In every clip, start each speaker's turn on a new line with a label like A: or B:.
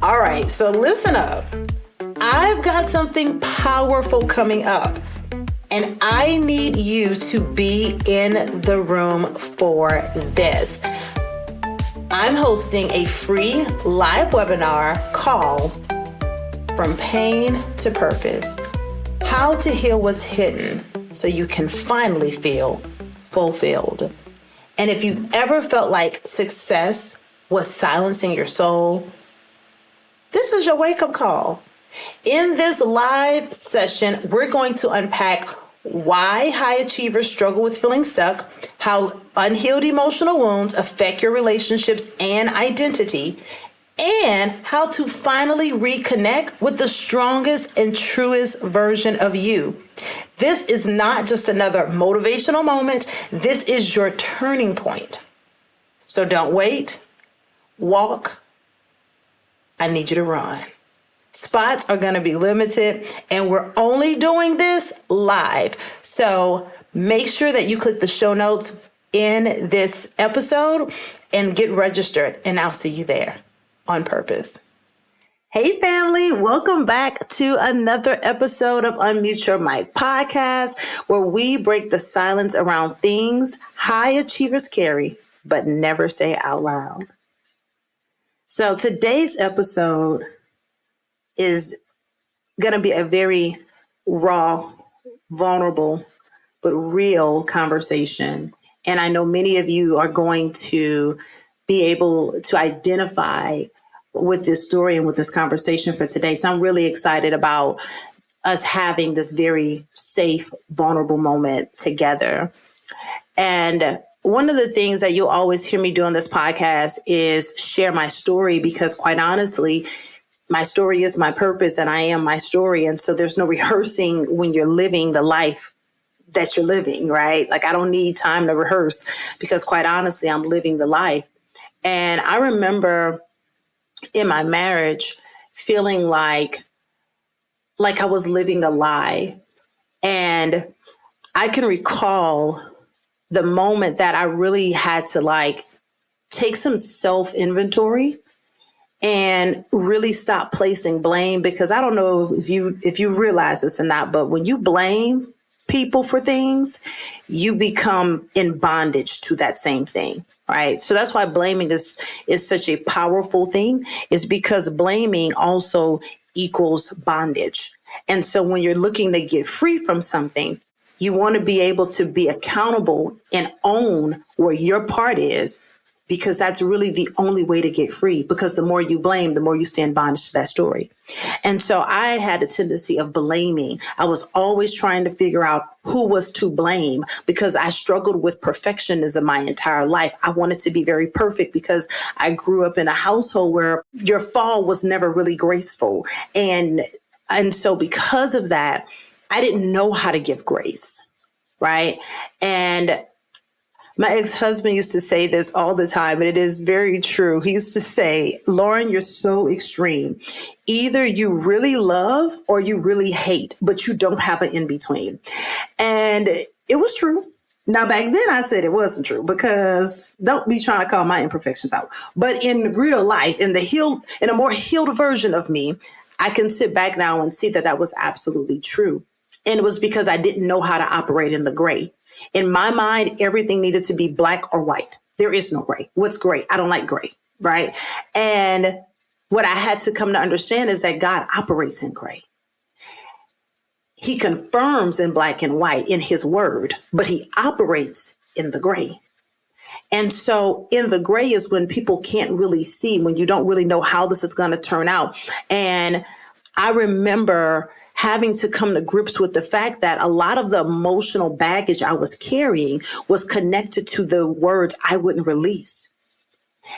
A: All right, so listen up. I've got something powerful coming up, and I need you to be in the room for this. I'm hosting a free live webinar called From Pain to Purpose: How to Heal What's Hidden so you can finally feel fulfilled. And if you've ever felt like success was silencing your soul, this is your wake-up call. In this live session, we're going to unpack why high achievers struggle with feeling stuck, how unhealed emotional wounds affect your relationships and identity, and how to finally reconnect with the strongest and truest version of you. This is not just another motivational moment. This is your turning point. So don't wait. Walk. I need you to run. Spots are going to be limited, and we're only doing this live. So make sure that you click the show notes in this episode and get registered, and I'll see you there on purpose. Hey family, welcome back to another episode of Unmute Your Mic podcast, where we break the silence around things high achievers carry, but never say out loud. So today's episode is going to be a very raw, vulnerable, but real conversation. And I know many of you are going to be able to identify with this story and with this conversation for today. So I'm really excited about us having this very safe, vulnerable moment together. And one of the things that you'll always hear me do on this podcast is share my story, because quite honestly, my story is my purpose and I am my story. And so there's no rehearsing when you're living the life that you're living, right? Like I don't need time to rehearse, because quite honestly, I'm living the life. And I remember in my marriage feeling like I was living a lie. And I can recall the moment that I really had to take some self-inventory and really stop placing blame, because I don't know if you realize this or not, but when you blame people for things, you become in bondage to that same thing, right? So that's why blaming is such a powerful thing, is because blaming also equals bondage. And so when you're looking to get free from something, you want to be able to be accountable and own where your part is, because that's really the only way to get free. Because the more you blame, the more you stay in bondage to that story. And so I had a tendency of blaming. I was always trying to figure out who was to blame, because I struggled with perfectionism my entire life. I wanted to be very perfect, because I grew up in a household where your fall was never really graceful. And so because of that, I didn't know how to give grace, right? And my ex-husband used to say this all the time, and it is very true. He used to say, Lauren, you're so extreme. Either you really love or you really hate, but you don't have an in-between. And it was true. Now, back then I said it wasn't true, because don't be trying to call my imperfections out. But in real life, in a more healed version of me, I can sit back now and see that that was absolutely true. And it was because I didn't know how to operate in the gray. In my mind, everything needed to be black or white. There is no gray. What's gray? I don't like gray, right? And what I had to come to understand is that God operates in gray. He confirms in black and white in his word, but he operates in the gray. And so in the gray is when people can't really see, when you don't really know how this is going to turn out. And I remember having to come to grips with the fact that a lot of the emotional baggage I was carrying was connected to the words I wouldn't release.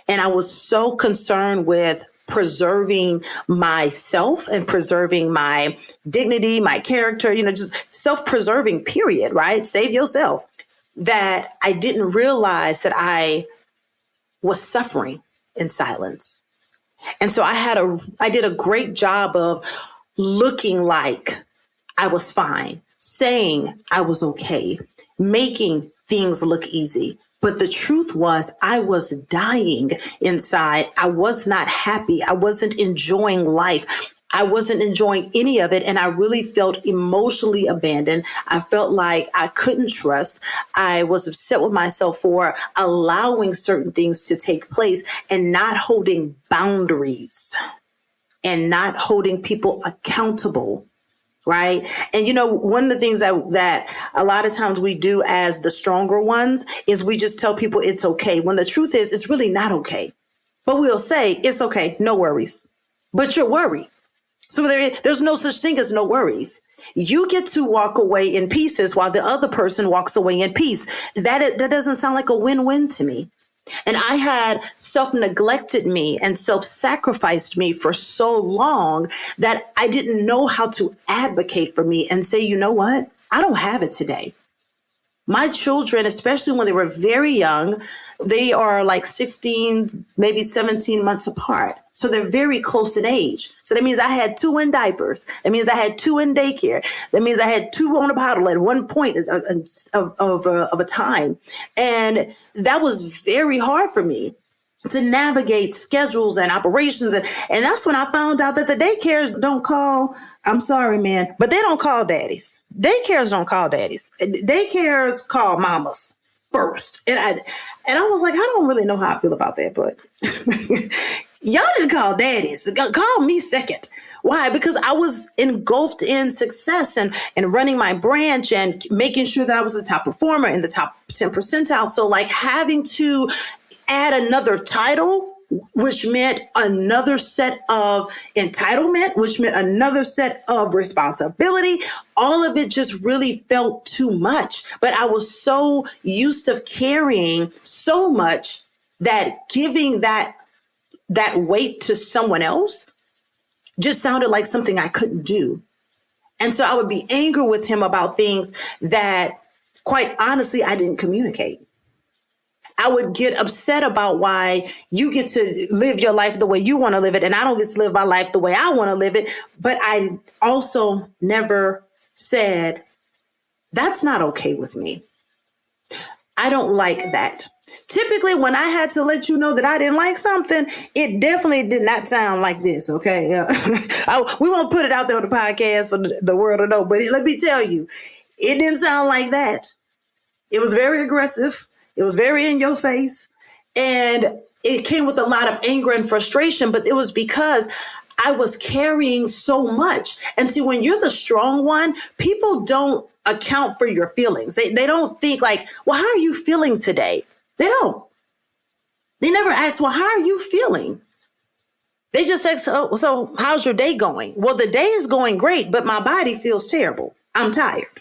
A: And I was so concerned with preserving myself and preserving my dignity, my character, just self-preserving, period, right? Save yourself. That I didn't realize that I was suffering in silence. And so I did a great job of looking like I was fine, saying I was okay, making things look easy, But the truth was, I was dying inside. I was not happy. I wasn't enjoying life. I wasn't enjoying any of it. And I really felt emotionally abandoned. I felt like I couldn't trust. I was upset with myself for allowing certain things to take place and not holding boundaries and not holding people accountable. Right. And, one of the things that a lot of times we do as the stronger ones is we just tell people it's okay, when the truth is it's really not okay. But we'll say it's okay. No worries. But you're worried. So there's no such thing as no worries. You get to walk away in pieces while the other person walks away in peace. That doesn't sound like a win-win to me. And I had self-neglected me and self-sacrificed me for so long that I didn't know how to advocate for me and say, you know what? I don't have it today. My children, especially when they were very young, they are like 16, maybe 17 months apart. So they're very close in age. So that means I had 2 in diapers. That means I had 2 in daycare. That means I had 2 on a bottle at one point of a time. And that was very hard for me to navigate schedules and operations. And that's when I found out that the daycares don't call, I'm sorry, man, but they don't call daddies. Daycares don't call daddies. Daycares call mamas first. And I was like, I don't really know how I feel about that, but y'all didn't call daddies. Call me second. Why? Because I was engulfed in success and running my branch and making sure that I was the top performer in the top 10 percentile. So like having to add another title, which meant another set of entitlement, which meant another set of responsibility. All of it just really felt too much. But I was so used to carrying so much that giving that weight to someone else just sounded like something I couldn't do. And so I would be angry with him about things that, quite honestly, I didn't communicate. I would get upset about why you get to live your life the way you want to live it, and I don't get to live my life the way I want to live it. But I also never said, that's not okay with me. I don't like that. Typically, when I had to let you know that I didn't like something, it definitely did not sound like this, okay? We won't put it out there on the podcast for the world to know, but let me tell you, it didn't sound like that. It was very aggressive. It was very in your face. And it came with a lot of anger and frustration, but it was because I was carrying so much. And see, when you're the strong one, people don't account for your feelings. They don't think like, well, how are you feeling today? They don't. They never ask, well, how are you feeling? They just ask, oh, so how's your day going? Well, the day is going great, but my body feels terrible. I'm tired,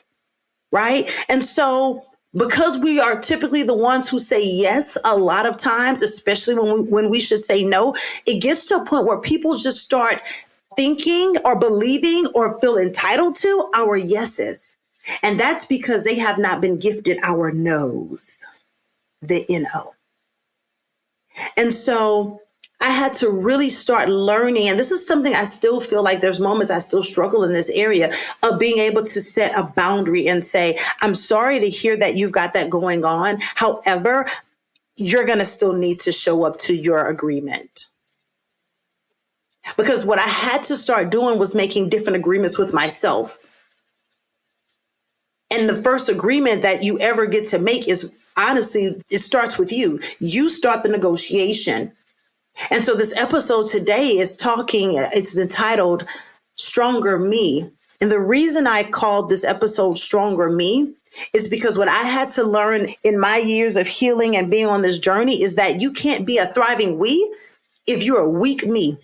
A: right? And so because we are typically the ones who say yes a lot of times, especially when we should say no, it gets to a point where people just start thinking or believing or feel entitled to our yeses. And that's because they have not been gifted our no's, the N-O. And so I had to really start learning. And this is something I still feel like there's moments I still struggle in this area of being able to set a boundary and say, I'm sorry to hear that you've got that going on. However, you're going to still need to show up to your agreement. Because what I had to start doing was making different agreements with myself. And the first agreement that you ever get to make is, honestly, it starts with you. You start the negotiation. And so this episode today is it's entitled Stronger Me. And the reason I called this episode Stronger Me is because what I had to learn in my years of healing and being on this journey is that you can't be a thriving we if you're a weak me.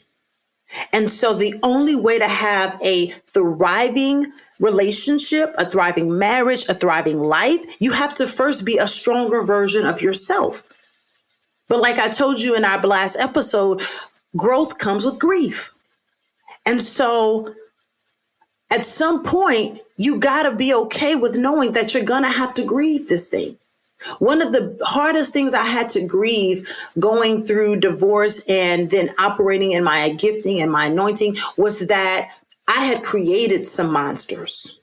A: And so the only way to have a thriving relationship, a thriving marriage, a thriving life, you have to first be a stronger version of yourself. But like I told you in our last episode, growth comes with grief. And so at some point, you got to be okay with knowing that you're going to have to grieve this thing. One of the hardest things I had to grieve going through divorce and then operating in my gifting and my anointing was that I had created some monsters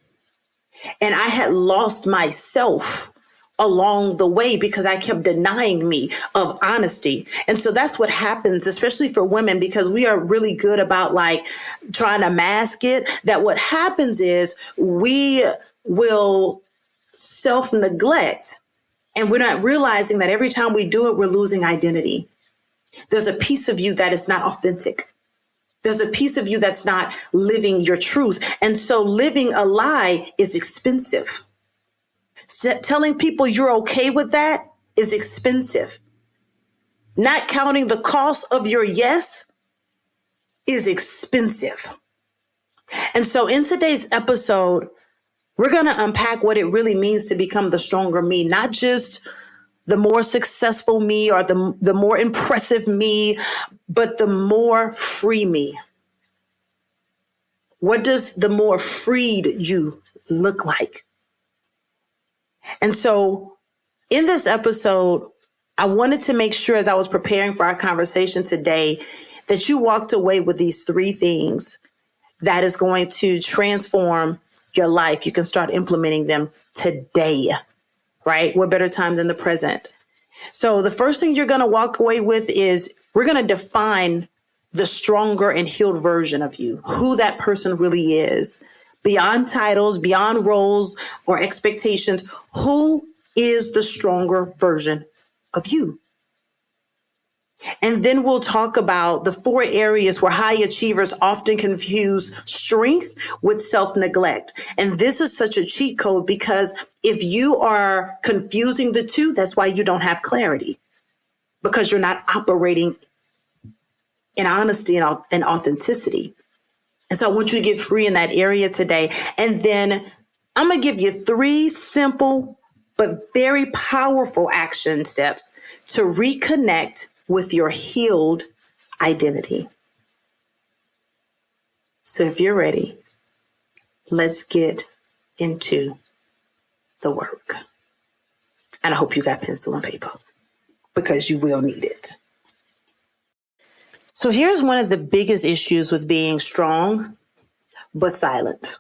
A: and I had lost myself along the way because I kept denying me of honesty. And so that's what happens, especially for women, because we are really good about like trying to mask it. That what happens is we will self neglect, and we're not realizing that every time we do it, we're losing identity. There's a piece of you that is not authentic. There's a piece of you that's not living your truth. And so living a lie is expensive. Telling people you're okay with that is expensive. Not counting the cost of your yes is expensive. And so in today's episode, we're going to unpack what it really means to become the stronger me, not just the more successful me or the more impressive me, but the more free me. What does the more freed you look like? And so in this episode, I wanted to make sure as I was preparing for our conversation today that you walked away with these 3 things that is going to transform your life. You can start implementing them today, right? What better time than the present? So the first thing you're going to walk away with is we're going to define the stronger and healed version of you, who that person really is, beyond titles, beyond roles or expectations. Who is the stronger version of you? And then we'll talk about the 4 areas where high achievers often confuse strength with self-neglect. And this is such a cheat code because if you are confusing the two, that's why you don't have clarity, because you're not operating in honesty and authenticity. And so I want you to get free in that area today. And then I'm going to give you 3 simple but very powerful action steps to reconnect with your healed identity. So if you're ready, let's get into the work. And I hope you got pencil and paper because you will need it. So here's one of the biggest issues with being strong, but silent,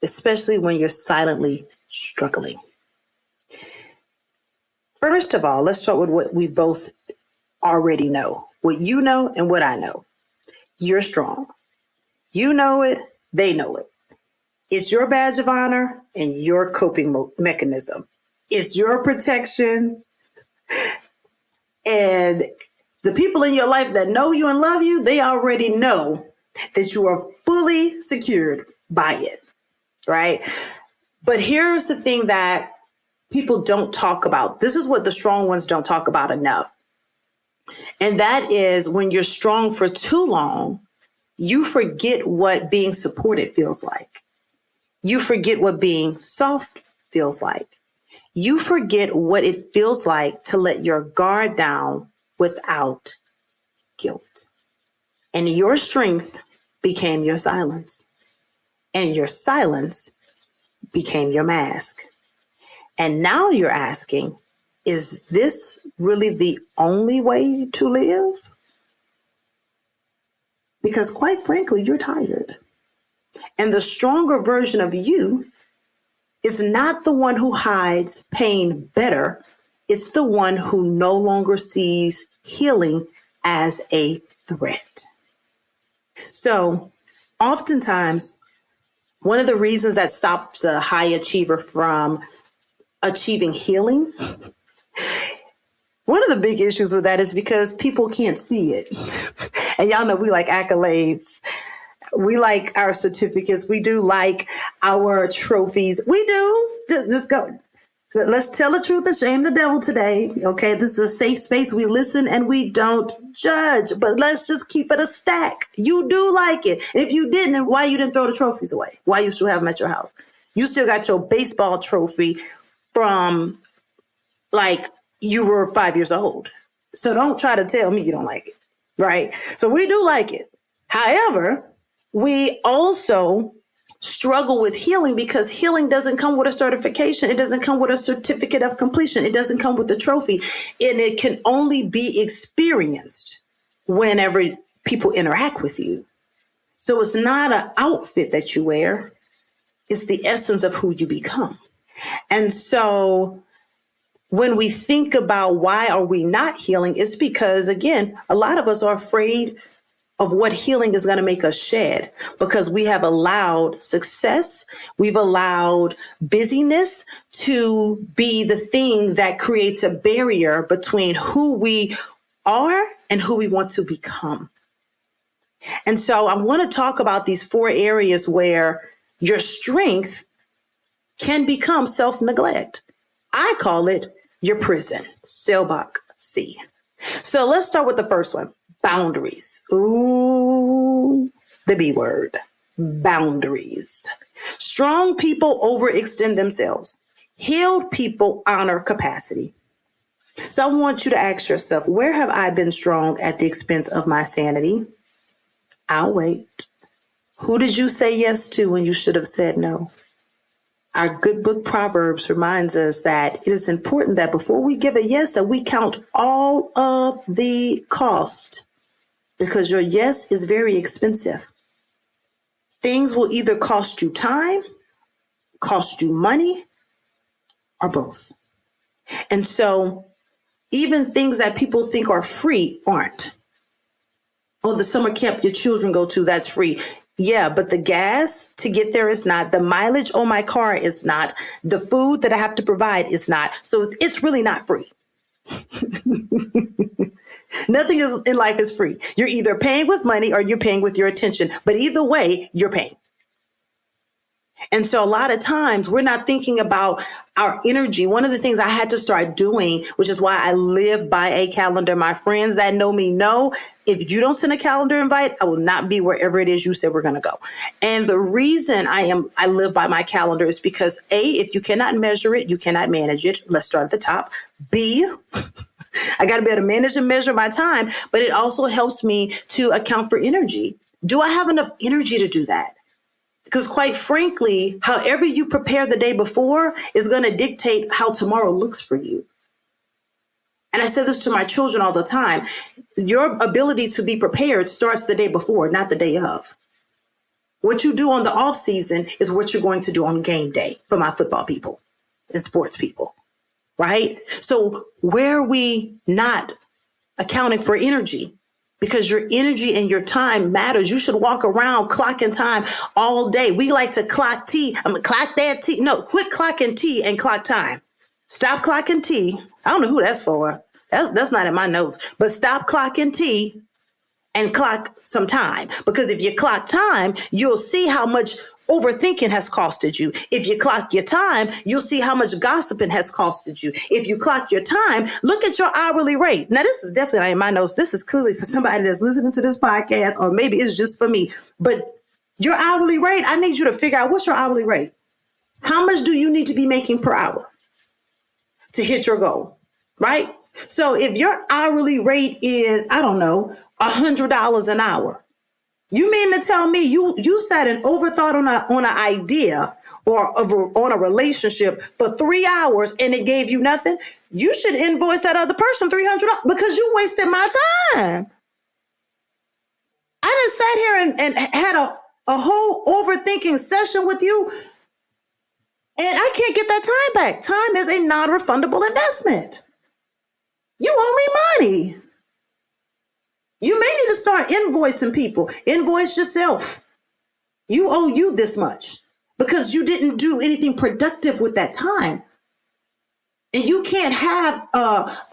A: especially when you're silently struggling. First of all, let's start with what we both already know, what you know and what I know. You're strong. You know it. They know it. It's your badge of honor and your coping mechanism. It's your protection. And the people in your life that know you and love you, they already know that you are fully secured by it, right? But here's the thing that people don't talk about. This is what the strong ones don't talk about enough. And that is when you're strong for too long, you forget what being supported feels like. You forget what being soft feels like. You forget what it feels like to let your guard down without guilt. And your strength became your silence. And your silence became your mask. And now you're asking, is this really the only way to live? Because quite frankly, you're tired. And the stronger version of you is not the one who hides pain better. It's the one who no longer sees healing as a threat. So oftentimes, one of the reasons that stops a high achiever from achieving healing, one of the big issues with that is because people can't see it. And y'all know we like accolades. We like our certificates. We do like our trophies. We do. Let's go. Let's tell the truth and shame the devil today. Okay, this is a safe space. We listen and we don't judge, but let's just keep it a stack. You do like it. If you didn't, then why you didn't throw the trophies away? Why you still have them at your house? You still got your baseball trophy from like you were 5 years old. So don't try to tell me you don't like it, right? So we do like it. However, we also struggle with healing because healing doesn't come with a certification. It doesn't come with a certificate of completion. It doesn't come with a trophy. And it can only be experienced whenever people interact with you. So it's not an outfit that you wear. It's the essence of who you become. And so when we think about why are we not healing, it's because, again, a lot of us are afraid of what healing is going to make us shed because we have allowed success, we've allowed busyness to be the thing that creates a barrier between who we are and who we want to become. And so I want to talk about these 4 areas where your strength can become self-neglect. I call it your prison. Selbach C. So let's start with the first one. Boundaries. Ooh, the B word. Boundaries. Strong people overextend themselves. Healed people honor capacity. So I want you to ask yourself, where have I been strong at the expense of my sanity? I'll wait. Who did you say yes to when you should have said no? Our good book Proverbs reminds us that it is important that before we give a yes, that we count all of the cost, because your yes is very expensive. Things will either cost you time, cost you money, or both. And so even things that people think are free aren't. Oh, the summer camp your children go to, that's free. Yeah, but the gas to get there is not. The mileage on my car is not. The food that I have to provide is not. So it's really not free. Nothing is in life is free. You're either paying with money or you're paying with your attention. But either way, you're paying. And so a lot of times we're not thinking about our energy. One of the things I had to start doing, which is why I live by a calendar. My friends that know me know, if you don't send a calendar invite, I will not be wherever it is you said we're going to go. And the reason I live by my calendar is because A, if you cannot measure it, you cannot manage it. Let's start at the top. B, I got to be able to manage and measure my time, but it also helps me to account for energy. Do I have enough energy to do that? Because quite frankly, however you prepare the day before is going to dictate how tomorrow looks for you. And I say this to my children all the time. Your ability to be prepared starts the day before, not the day of. What you do on the off season is what you're going to do on game day for my football people and sports people, right? So where are we not accounting for energy? Because your energy and your time matters. You should walk around clocking time all day. We like to clock tea. Clock that tea. No, quit clocking tea and clock time. Stop clocking tea. I don't know who that's for. That's not in my notes. But stop clocking tea and clock some time. Because if you clock time, you'll see how much overthinking has costed you. If you clock your time, you'll see how much gossiping has costed you. If you clock your time, look at your hourly rate. Now, this is definitely not in my notes. This is clearly for somebody that's listening to this podcast, or maybe it's just for me. But your hourly rate, I need you to figure out, what's your hourly rate? How much do you need to be making per hour to hit your goal, right? So if your hourly rate is, I don't know, $100 an hour, you mean to tell me you sat and overthought on an idea or on a relationship for 3 hours and it gave you nothing? You should invoice that other person $300 because you wasted my time. I just sat here and had a whole overthinking session with you, and I can't get that time back. Time is a non-refundable investment. You owe me money. You may need to start invoicing people. Invoice yourself. You owe you this much because you didn't do anything productive with that time. And you can't have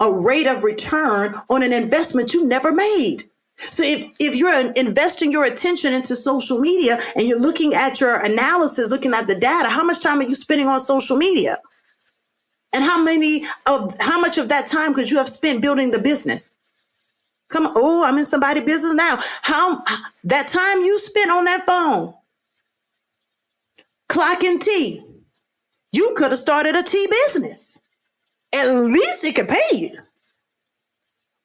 A: a rate of return on an investment you never made. So if you're investing your attention into social media and you're looking at your analysis, looking at the data, how much time are you spending on social media? And how much of that time could you have spent building the business? Come on. Oh, I'm in somebody's business now. That time you spent on that phone, clocking tea, you could have started a tea business. At least it could pay you.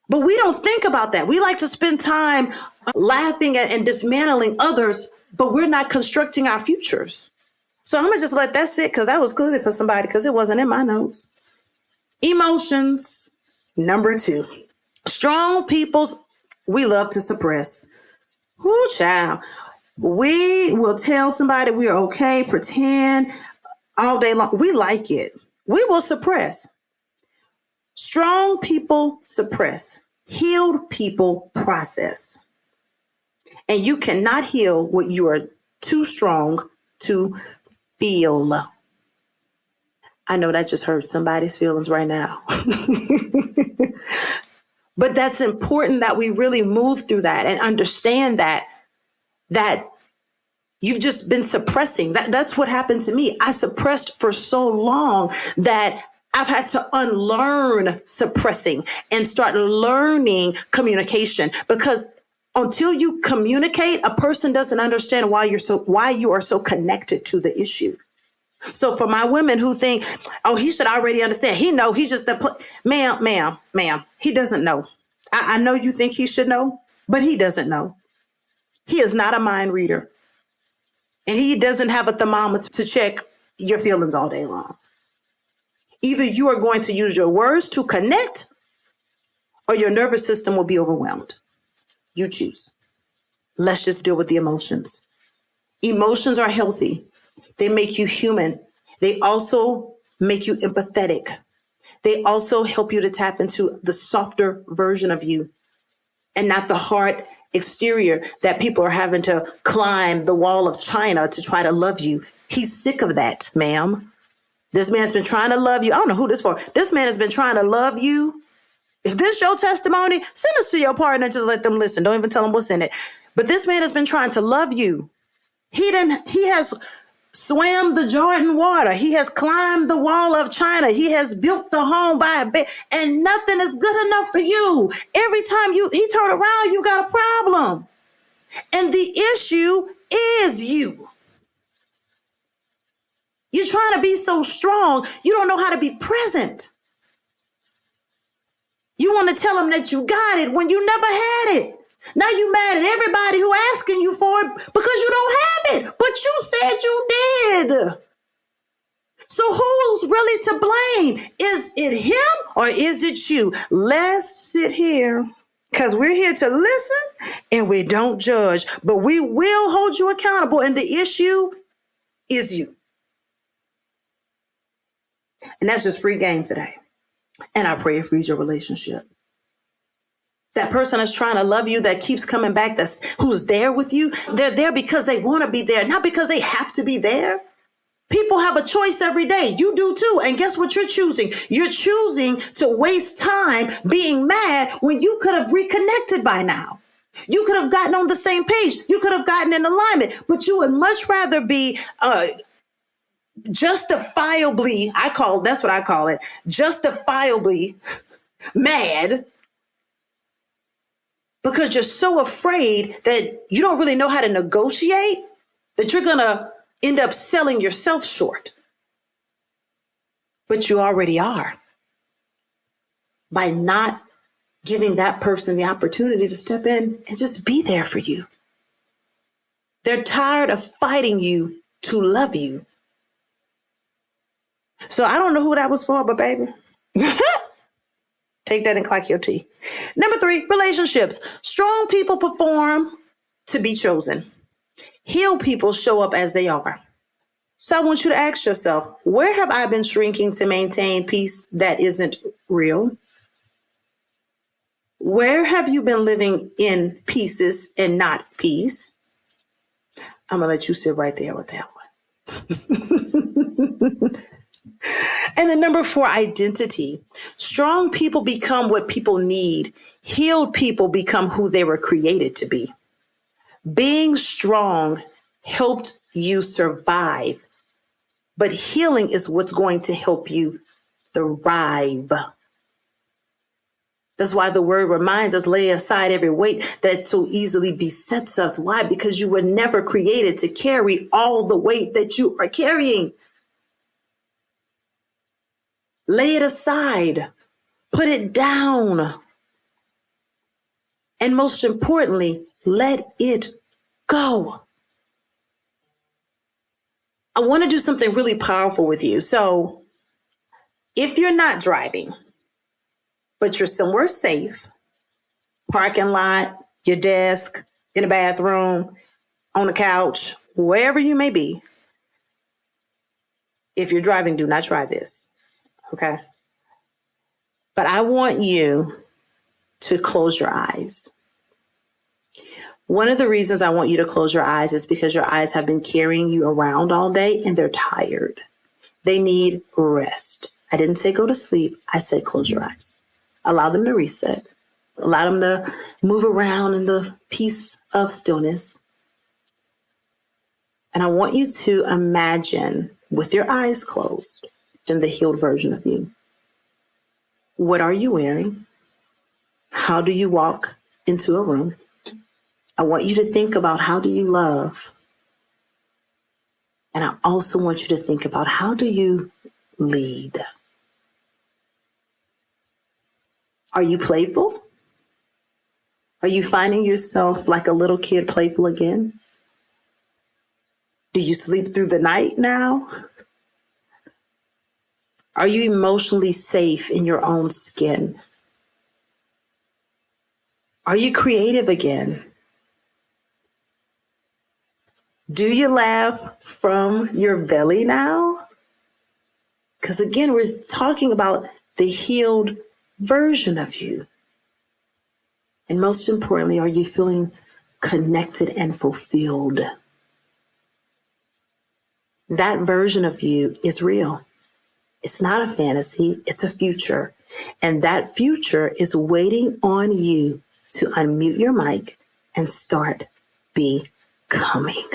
A: But we don't think about that. We like to spend time laughing and dismantling others, but we're not constructing our futures. So I'm going to just let that sit because that was clearly for somebody because it wasn't in my notes. Emotions, number 2. Strong peoples, we love to suppress. Whoo, child. We will tell somebody we're okay, pretend all day long. We like it. We will suppress. Strong people suppress. Healed people process. And you cannot heal what you are too strong to feel. I know that just hurt somebody's feelings right now. But that's important that we really move through that and understand that you've just been suppressing. That's what happened to me. I suppressed for so long that I've had to unlearn suppressing and start learning communication, because until you communicate, a person doesn't understand why you are so connected to the issue. So for my women who think, oh, he should already understand. He's just ma'am, he doesn't know. I know you think he should know, but he doesn't know. He is not a mind reader. And he doesn't have a thermometer to check your feelings all day long. Either you are going to use your words to connect, or your nervous system will be overwhelmed. You choose. Let's just deal with the emotions. Emotions are healthy. They make you human. They also make you empathetic. They also help you to tap into the softer version of you and not the hard exterior that people are having to climb the wall of China to try to love you. He's sick of that, ma'am. This man's been trying to love you. I don't know who this for. This man has been trying to love you. If this your testimony, send us to your partner and just let them listen. Don't even tell them what's in it. But this man has been trying to love you. He has swam the Jordan water. He has climbed the wall of China. He has built the home by a bed, and nothing is good enough for you. Every time he turn around, you got a problem. And the issue is you. You're trying to be so strong, you don't know how to be present. You want to tell them that you got it when you never had it. Now you mad at everybody who asking you for it because you don't have it, but you said you did. So who's really to blame? Is it him or is it you? Let's sit here, because we're here to listen and we don't judge, but we will hold you accountable. And the issue is you. And that's just free game today. And I pray it frees your relationship. That person that's trying to love you, that keeps coming back, who's there with you, they're there because they want to be there, not because they have to be there. People have a choice every day. You do too. And guess what you're choosing? You're choosing to waste time being mad when you could have reconnected by now. You could have gotten on the same page. You could have gotten in alignment, but you would much rather be justifiably, that's what I call it, justifiably mad, because you're so afraid that you don't really know how to negotiate, that you're going to end up selling yourself short. But you already are, by not giving that person the opportunity to step in and just be there for you. They're tired of fighting you to love you. So I don't know who that was for, but baby, take that and clack your tea. Number 3, relationships. Strong people perform to be chosen. Healed people show up as they are. So I want you to ask yourself, where have I been shrinking to maintain peace that isn't real? Where have you been living in pieces and not peace? I'm going to let you sit right there with that one. And then number 4, identity. Strong people become what people need. Healed people become who they were created to be. Being strong helped you survive, but healing is what's going to help you thrive. That's why the word reminds us, lay aside every weight that so easily besets us. Why? Because you were never created to carry all the weight that you are carrying. Lay it aside, put it down. And most importantly, let it go. I want to do something really powerful with you. So if you're not driving, but you're somewhere safe, parking lot, your desk, in a bathroom, on the couch, wherever you may be, if you're driving, do not try this. Okay? But I want you to close your eyes. One of the reasons I want you to close your eyes is because your eyes have been carrying you around all day and they're tired. They need rest. I didn't say go to sleep. I said close your eyes. Allow them to reset. Allow them to move around in the peace of stillness. And I want you to imagine with your eyes closed in the healed version of you. What are you wearing? How do you walk into a room? I want you to think about how do you love? And I also want you to think about how do you lead? Are you playful? Are you finding yourself like a little kid playful again? Do you sleep through the night now? Are you emotionally safe in your own skin? Are you creative again? Do you laugh from your belly now? Because again, we're talking about the healed version of you. And most importantly, are you feeling connected and fulfilled? That version of you is real. It's not a fantasy, it's a future. And that future is waiting on you to unmute your mic and start becoming.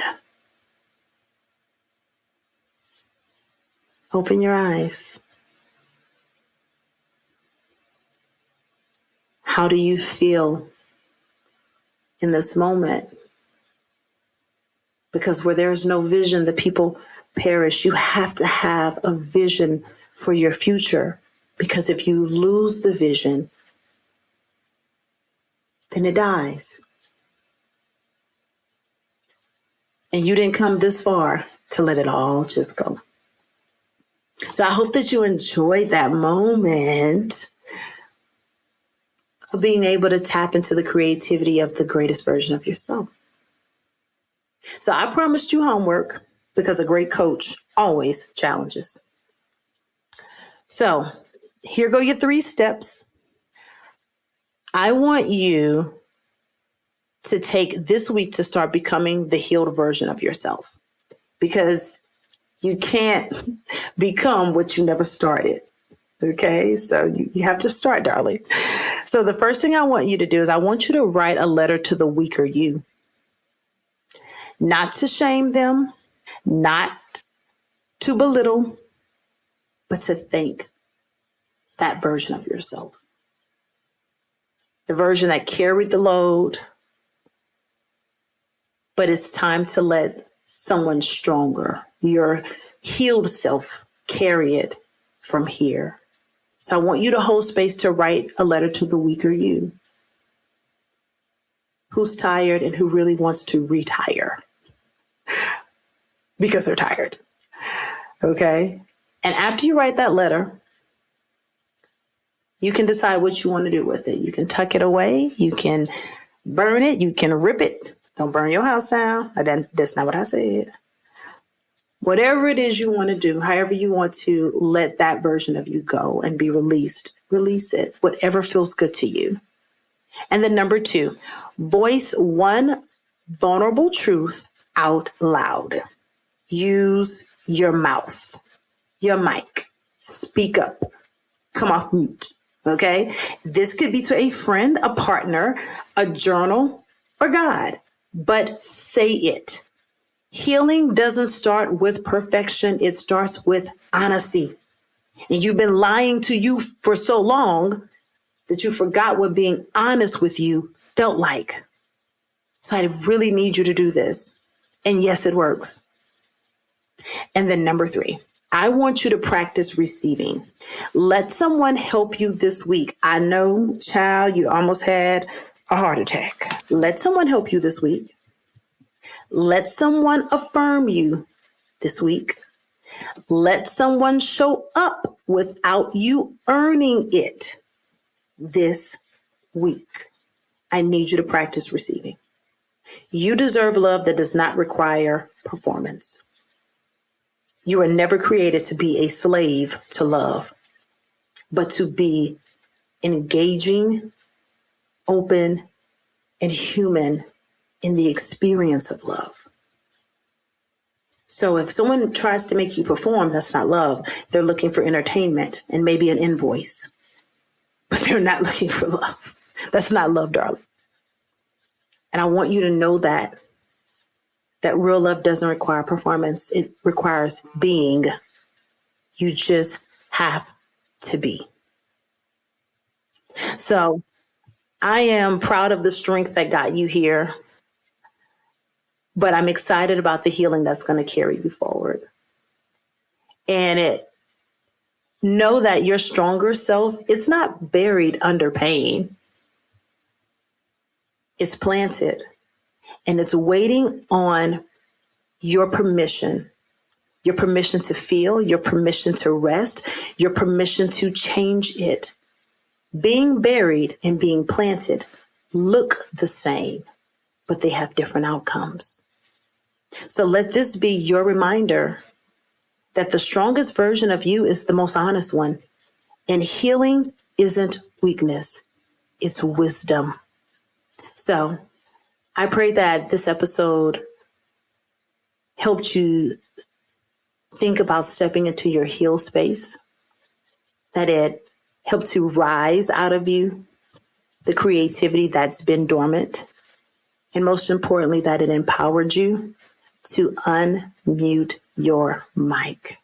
A: Open your eyes. How do you feel in this moment? Because where there is no vision, the people perish. You have to have a vision for your future. Because if you lose the vision, then it dies. And you didn't come this far to let it all just go. So I hope that you enjoyed that moment of being able to tap into the creativity of the greatest version of yourself. So I promised you homework because a great coach always challenges. So here go your 3 steps. I want you to take this week to start becoming the healed version of yourself, because you can't become what you never started. Okay, so you have to start, darling. So the first thing I want you to do is I want you to write a letter to the weaker you. Not to shame them, not to belittle, but to thank that version of yourself. The version that carried the load, but it's time to let someone stronger, your healed self, carry it from here. So I want you to hold space to write a letter to the weaker you, who's tired and who really wants to retire because they're tired. Okay? And after you write that letter, you can decide what you want to do with it. You can tuck it away. You can burn it. You can rip it. Don't burn your house down. That's not what I said. Whatever it is you want to do, however you want to let that version of you go and be released, release it, whatever feels good to you. And then number 2, voice one vulnerable truth out loud. Use your mouth, your mic, speak up, come off mute. Okay. This could be to a friend, a partner, a journal, or God, but say it. Healing doesn't start with perfection. It starts with honesty. And you've been lying to you for so long that you forgot what being honest with you felt like. So I really need you to do this. And yes, it works. And then number 3, I want you to practice receiving. Let someone help you this week. I know, child, you almost had a heart attack. Let someone help you this week. Let someone affirm you this week. Let someone show up without you earning it this week. I need you to practice receiving. You deserve love that does not require performance. You are never created to be a slave to love, but to be engaging, open, and human in the experience of love. So if someone tries to make you perform, that's not love. They're looking for entertainment and maybe an invoice, but they're not looking for love. That's not love, darling. And I want you to know that real love doesn't require performance. It requires being. You just have to be. So I am proud of the strength that got you here, but I'm excited about the healing that's going to carry you forward. And know that your stronger self, it's not buried under pain. It's planted and it's waiting on your permission to feel, your permission to rest, your permission to change it. Being buried and being planted look the same, but they have different outcomes. So let this be your reminder that the strongest version of you is the most honest one. And healing isn't weakness, it's wisdom. So I pray that this episode helped you think about stepping into your heal space, that it helped to rise out of you the creativity that's been dormant, and most importantly, that it empowered you to unmute your mic.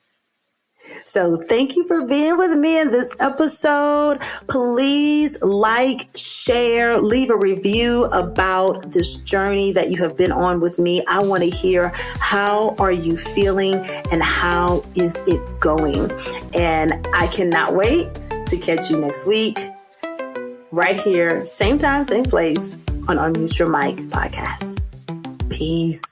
A: So thank you for being with me in this episode. Please like, share, leave a review about this journey that you have been on with me. I want to hear, how are you feeling and how is it going? And I cannot wait to catch you next week, right here, same time, same place on Unmute Your Mic podcast. Peace.